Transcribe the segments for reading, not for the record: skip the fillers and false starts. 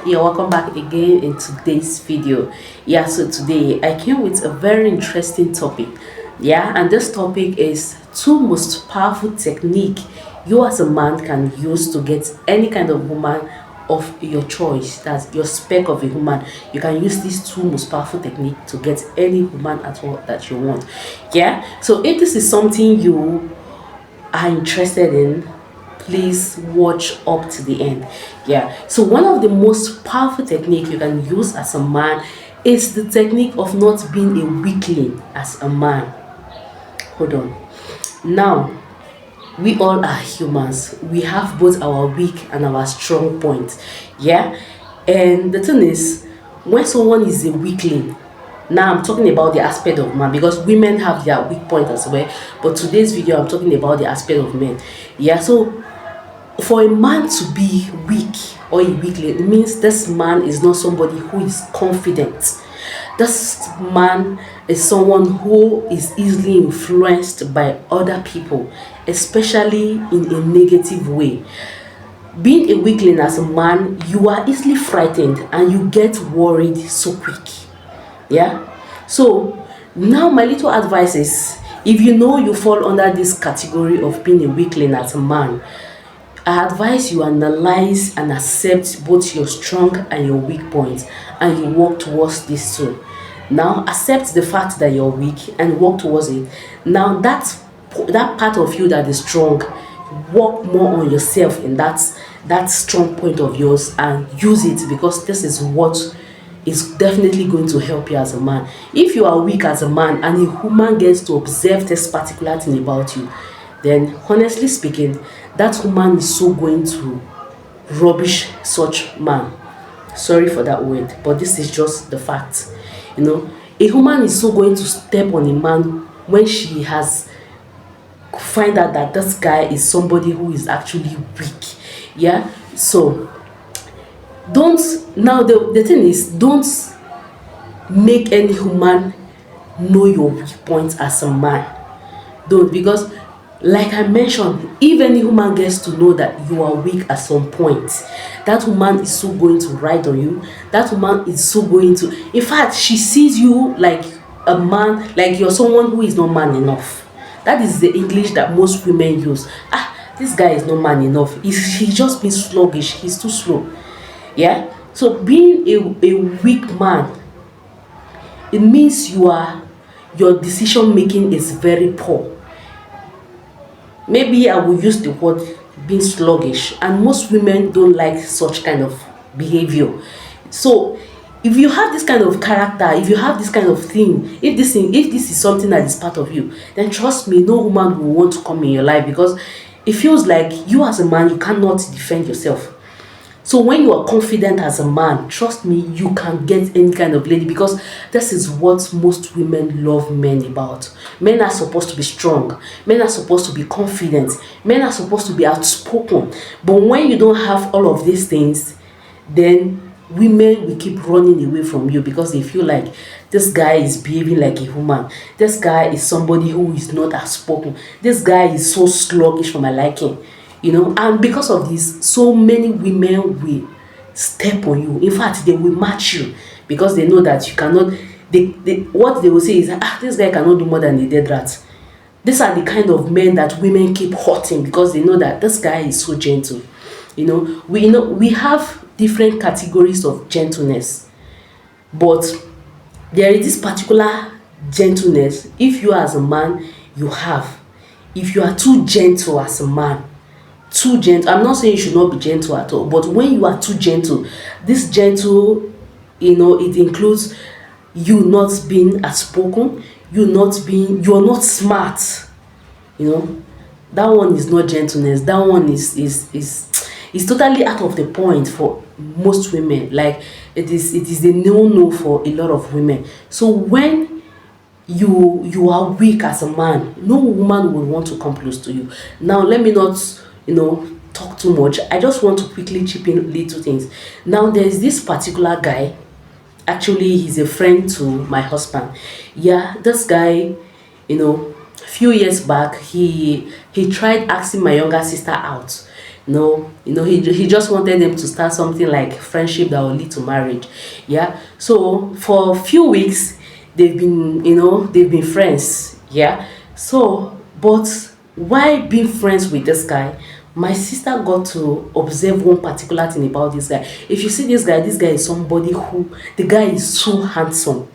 you're welcome back again in today's video. Yeah, so today I came with a very interesting topic. Yeah, and this topic is two most powerful technique you as a man can use to get any kind of woman of your choice. That's your spec of a woman. You can use these two most powerful technique to get any woman at all that you want. Yeah, so if this is something you are interested in, please watch up to the end. Yeah, so one of the most powerful technique you can use as a man is the technique of not being a weakling as a man. Hold on. Now, we all are humans. We have both our weak and our strong points. Yeah, and the thing is, when someone is a weakling, now I'm talking about the aspect of man, because women have their weak point as well, but today's video I'm talking about the aspect of men. Yeah, so for a man to be weak or a weakling, it means this man is not somebody who is confident. This man is someone who is easily influenced by other people, especially in a negative way. Being a weakling as a man, you are easily frightened and you get worried so quick. Yeah, so now my little advice is, if you know you fall under this category of being a weakling as a man, I advise you analyze and accept both your strong and your weak points, and you work towards this too. Now accept the fact that you're weak and work towards it. Now that part of you that is strong, work more on yourself in that strong point of yours and use it, because this is what is definitely going to help you as a man. If you are weak as a man and a woman gets to observe this particular thing about you, then honestly speaking, that woman is so going to rubbish such man. Sorry for that word, but this is just the fact. A woman is so going to step on a man when she has find out that this guy is somebody who is actually weak. Yeah, so don't, now the thing is, don't make any woman know your weak points as a man. Don't, because like I mentioned, if any woman gets to know that you are weak at some point, that woman is so going to ride on you. That woman is so going to, in fact, she sees you like a man, like you're someone who is not man enough. That is the English that most women use. This guy is not man enough. He's just been sluggish. He's too slow. Yeah, so being a weak man, it means your decision making is very poor. Maybe I will use the word being sluggish, and most women don't like such kind of behavior. So if you have this kind of character, if you have this kind of thing, if this is something that is part of you, then trust me, no woman will want to come in your life, because it feels like you as a man, you cannot defend yourself. So when you are confident as a man, trust me, you can get any kind of lady, because this is what most women love men about. Men are supposed to be strong. Men are supposed to be confident. Men are supposed to be outspoken. But when you don't have all of these things, then women will keep running away from you, because they feel like this guy is behaving like a woman. This guy is somebody who is not outspoken. This guy is so sluggish for my liking. And because of this, so many women will step on you. In fact, they will match you, because they know that you cannot. What they will say is, this guy cannot do more than a dead rat. These are the kind of men that women keep hurting, because they know that this guy is so gentle. We have different categories of gentleness, but there is this particular gentleness. If you as a man, if you are too gentle as a man, too gentle, I'm not saying you should not be gentle at all, but when you are too gentle, this gentle, it includes you not being outspoken, you're not smart. That one is not gentleness. That one is totally out of the point for most women. Like it is a no for a lot of women. So when you are weak as a man, no woman will want to come close to you. Now let me not talk too much. I just want to quickly chip in little things. Now there's this particular guy. Actually, he's a friend to my husband. Yeah, this guy, a few years back, he tried asking my younger sister out. No, he just wanted them to start something like friendship that will lead to marriage. Yeah. So for a few weeks, they've been friends. Yeah. So, but while being friends with this guy, my sister got to observe one particular thing about this guy. If you see this guy is somebody who, the guy is so handsome.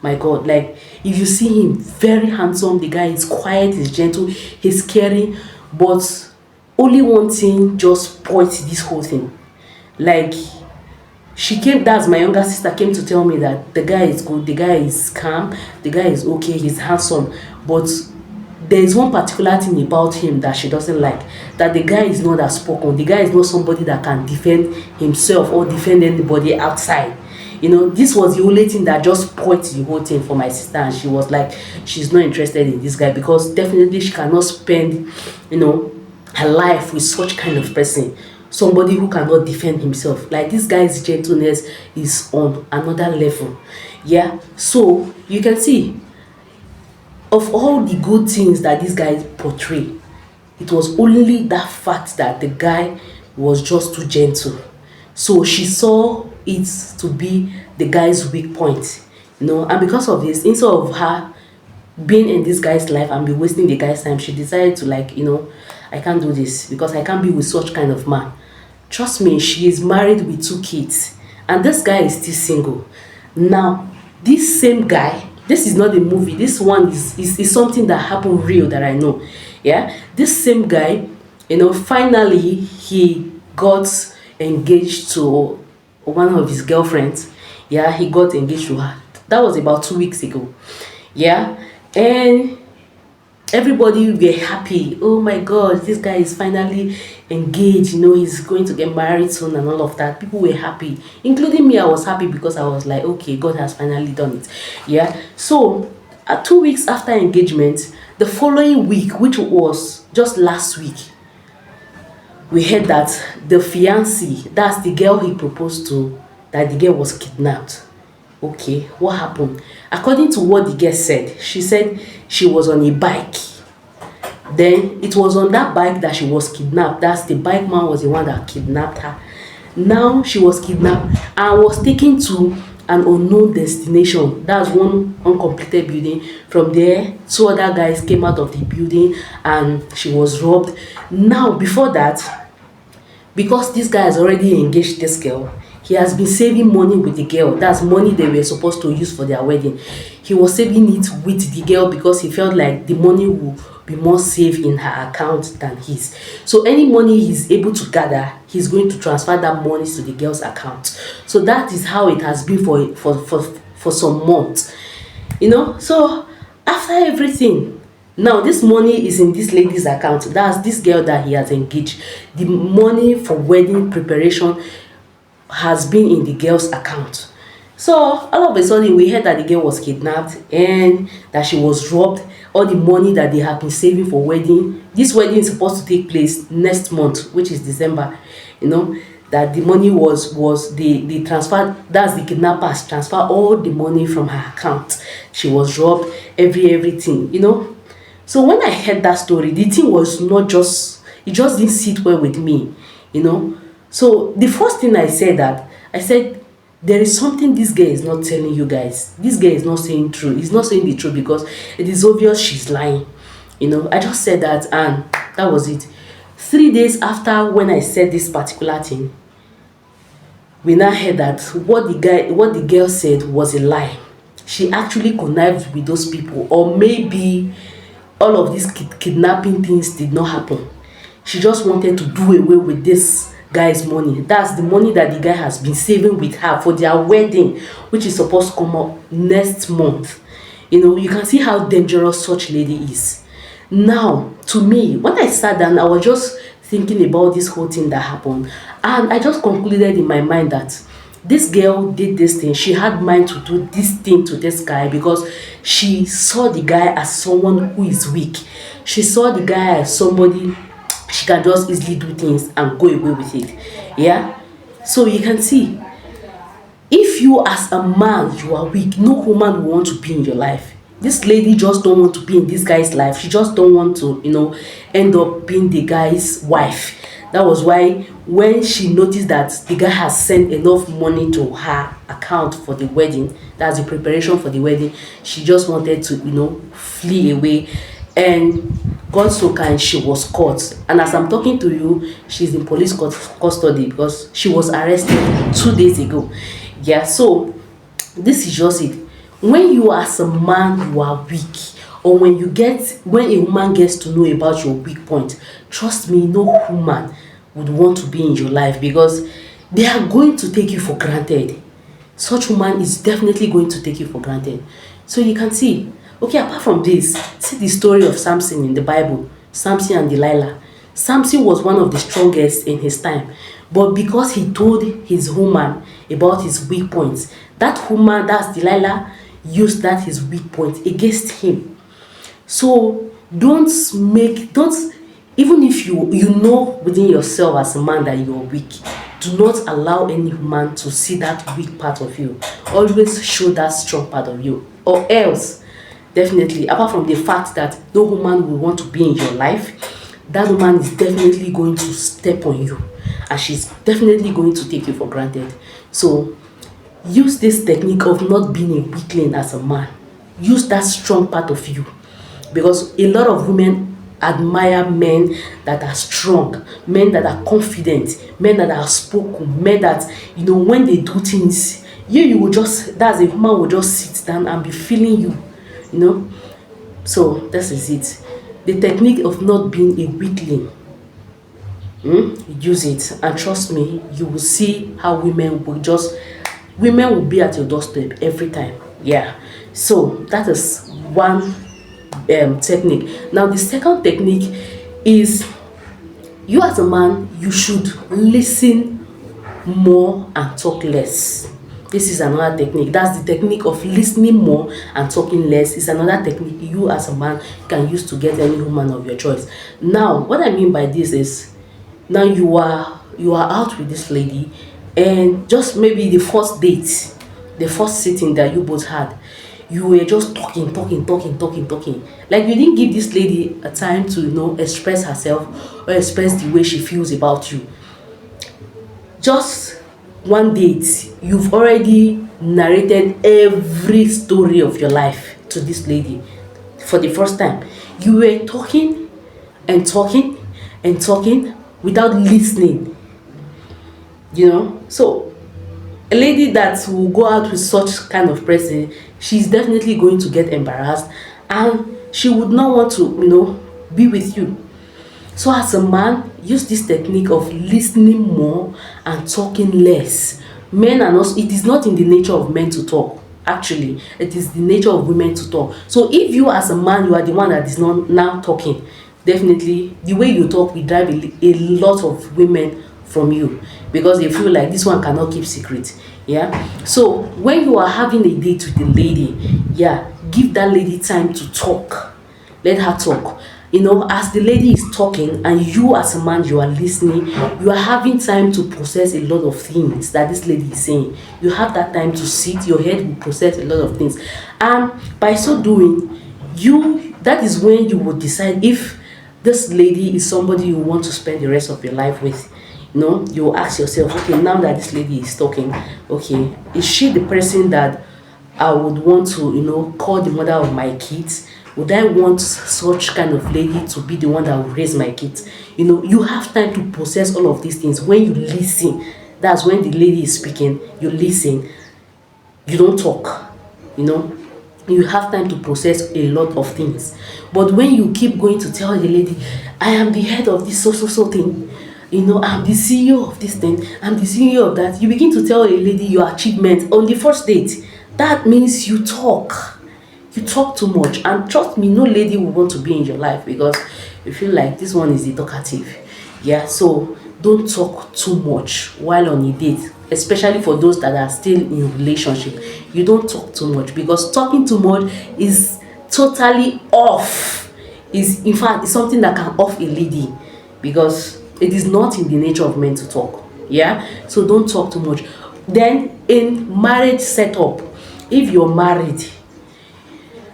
My God, like if you see him, very handsome, the guy is quiet, he's gentle, he's caring, but only one thing just spoils this whole thing. Like that's my younger sister came to tell me that the guy is good, the guy is calm, the guy is okay, he's handsome, but there is one particular thing about him that she doesn't like, that the guy is not outspoken, the guy is not somebody that can defend himself or defend anybody outside. This was the only thing that just spoiled the whole thing for my sister, and she was like, she's not interested in this guy because definitely she cannot spend her life with such kind of person, somebody who cannot defend himself. Like this guy's gentleness is on another level. Yeah, so you can see, of all the good things that this guy portrayed, it was only that fact that the guy was just too gentle. So she saw it to be the guy's weak point, and because of this, instead of her being in this guy's life and be wasting the guy's time, she decided to, like, I can't do this because I can't be with such kind of man. Trust me, she is married with 2 kids, and this guy is still single. Now, this same guy, this is not a movie, this one is something that happened real that I know. Yeah, this same guy, finally he got engaged to one of his girlfriends. Yeah, he got engaged to her. That was about 2 weeks ago. Yeah, and everybody were happy. Oh my God, this guy is finally engaged. He's going to get married soon and all of that. People were happy, including me. I was happy because I was like, okay, God has finally done it. Yeah. So, 2 weeks after engagement, the following week, which was just last week, we heard that the fiancée, that's the girl he proposed to, that the girl was kidnapped. Okay, what happened? According to what the girl said, she said she was on a bike. Then it was on that bike that she was kidnapped. That's the bike man was the one that kidnapped her. Now she was kidnapped and was taken to an unknown destination. That's one uncompleted building. From there, 2 other guys came out of the building and she was robbed. Now, before that, because this guy has already engaged this girl, he has been saving money with the girl. That's money they were supposed to use for their wedding. He was saving it with the girl because he felt like the money will be more safe in her account than his. So any money he's able to gather, he's going to transfer that money to the girl's account. So that is how it has been for some months. So after everything, now this money is in this lady's account. That's this girl that he has engaged. The money for wedding preparation has been in the girl's account. So all of a sudden we heard that the girl was kidnapped and that she was robbed. All the money that they have been saving for wedding, this wedding is supposed to take place next month, which is December. That the money was the transfer, that's the kidnappers transfer all the money from her account. She was robbed, everything. So when I heard that story, the thing was not just, it just didn't sit well with me. So the first thing I said, there is something this girl is not telling you guys. This girl is not saying true. He's not saying the truth because it is obvious she's lying. I just said that and that was it. 3 days after when I said this particular thing, we now heard that what the girl said was a lie. She actually connived with those people, or maybe all of these kidnapping things did not happen. She just wanted to do away with this guy's money. That's the money that the guy has been saving with her for their wedding, which is supposed to come up next month. You can see how dangerous such lady is. Now, to me, when I sat down, I was just thinking about this whole thing that happened, and I just concluded in my mind that this girl did this thing. She had mind to do this thing to this guy because she saw the guy as someone who is weak. She saw the guy as somebody she can just easily do things and go away with it. Yeah, so you can see, if you as a man you are weak, no woman will want to be in your life. This lady just don't want to be in this guy's life. She just don't want to end up being the guy's wife. That was why when she noticed that the guy has sent enough money to her account for the wedding, that's the preparation for the wedding, she just wanted to, flee away. And God so kind, she was caught. And as I'm talking to you, she's in police custody because she was arrested 2 days ago. Yeah, so this is just it. When you as a man you are weak, or when a woman gets to know about your weak point, trust me, no woman would want to be in your life because they are going to take you for granted. Such woman is definitely going to take you for granted. So you can see, okay, apart from this, see the story of Samson in the Bible, Samson and Delilah. Samson was one of the strongest in his time, but because he told his woman about his weak points, that woman, that's Delilah, used that his weak point against him. So don't even if you know within yourself as a man that you are weak, do not allow any man to see that weak part of you. Always show that strong part of you, or else definitely, apart from the fact that no woman will want to be in your life, that woman is definitely going to step on you, and she's definitely going to take you for granted. So use this technique of not being a weakling as a man. Use that strong part of you, because a lot of women admire men that are strong, men that are confident, men that are spoken, men that, when they do things, you will just, that's a woman will just sit down and be feeling you. So this is it. The technique of not being a weakling. Use it, and trust me, you will see how women will be at your doorstep every time. Yeah. So that is one technique. Now the second technique is, you as a man, you should listen more and talk less. This is another technique. That's the technique of listening more and talking less. Is another technique you as a man can use to get any woman of your choice. Now what I mean by this is, now you are out with this lady, and just maybe the first date, the first sitting that you both had, you were just talking, like you didn't give this lady a time to express herself or express the way she feels about you. Just one date, you've already narrated every story of your life to this lady for the first time. You were talking and talking and talking without listening. So a lady that will go out with such kind of person, she's definitely going to get embarrassed, and she would not want to be with you. So as a man, use this technique of listening more and talking less. Men are not, it is not in the nature of men to talk. Actually, it is the nature of women to talk. So if you as a man, you are the one that is not now talking, definitely the way you talk will drive a lot of women from you, because they feel like this one cannot keep secret. Yeah. So when you are having a date with the lady, yeah, give that lady time to talk. Let her talk. As the lady is talking and you as a man, you are listening, you are having time to process a lot of things that this lady is saying. You have that time to sit, your head will process a lot of things, and by so doing, that is when you will decide if this lady is somebody you want to spend the rest of your life with. You will ask yourself, okay, now that this lady is talking, okay, is she the person that I would want to call the mother of my kids? Would I want such kind of lady to be the one that will raise my kids? You have time to process all of these things. When you listen, that's when the lady is speaking, you listen, you don't talk. You have time to process a lot of things. But when you keep going to tell the lady, I am the head of this so thing, I'm the CEO of this thing, I'm the CEO of that, you begin to tell a lady your achievement on the first date. That means you talk too much, and trust me, no lady will want to be in your life because you feel like this one is the talkative. Yeah, so don't talk too much while on a date, especially for those that are still in relationship. You don't talk too much, because talking too much is totally off. Is in fact, it's something that can off a lady, because it is not in the nature of men to talk. Yeah, so don't talk too much. Then in marriage setup, if you're married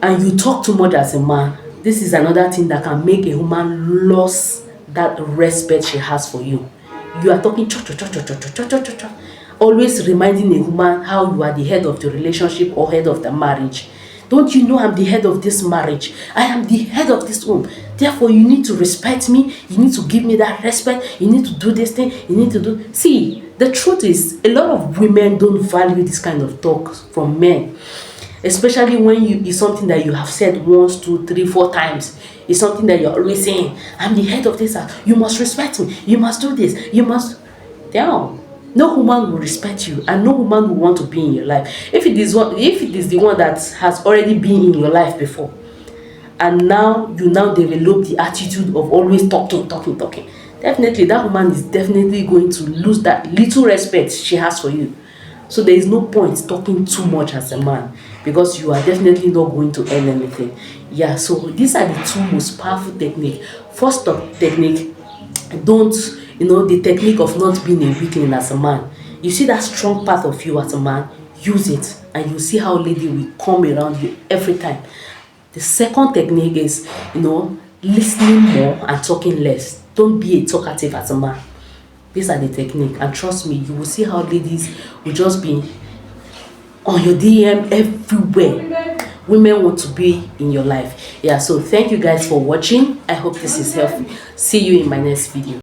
and you talk too much as a man, this is another thing that can make a woman lose that respect she has for you. You are talking cho cho cho cho cho cho cho cho cho, always reminding a woman how you are the head of the relationship or head of the marriage. Don't you know I'm the head of this marriage? I am the head of this home. Therefore, you need to respect me. You need to give me that respect. You need to do this thing. You need to do. See, the truth is, a lot of women don't value this kind of talk from men, especially when it's something that you have said once, two, three, four times. It's something that you're always saying. I'm the head of this house. You must respect me. You must do this. You must. Damn. No woman will respect you, and no woman will want to be in your life. If it is the one that has already been in your life before, and now you develop the attitude of always talking, talking, talking, definitely that woman is definitely going to lose that little respect she has for you. So there is no point talking too much as a man, because you are definitely not going to earn anything. Yeah, so these are the two most powerful technique. First up technique, don't, the technique of not being a weakling as a man. You see that strong part of you as a man, use it, and you see how lady will come around you every time. The second technique is, listening more and talking less. Don't be a talkative as a man. These are the technique, and trust me, you will see how ladies will just be on your DM everywhere. Women want to be in your life. Yeah, so thank you guys for watching. I hope this is helpful. See you in my next video.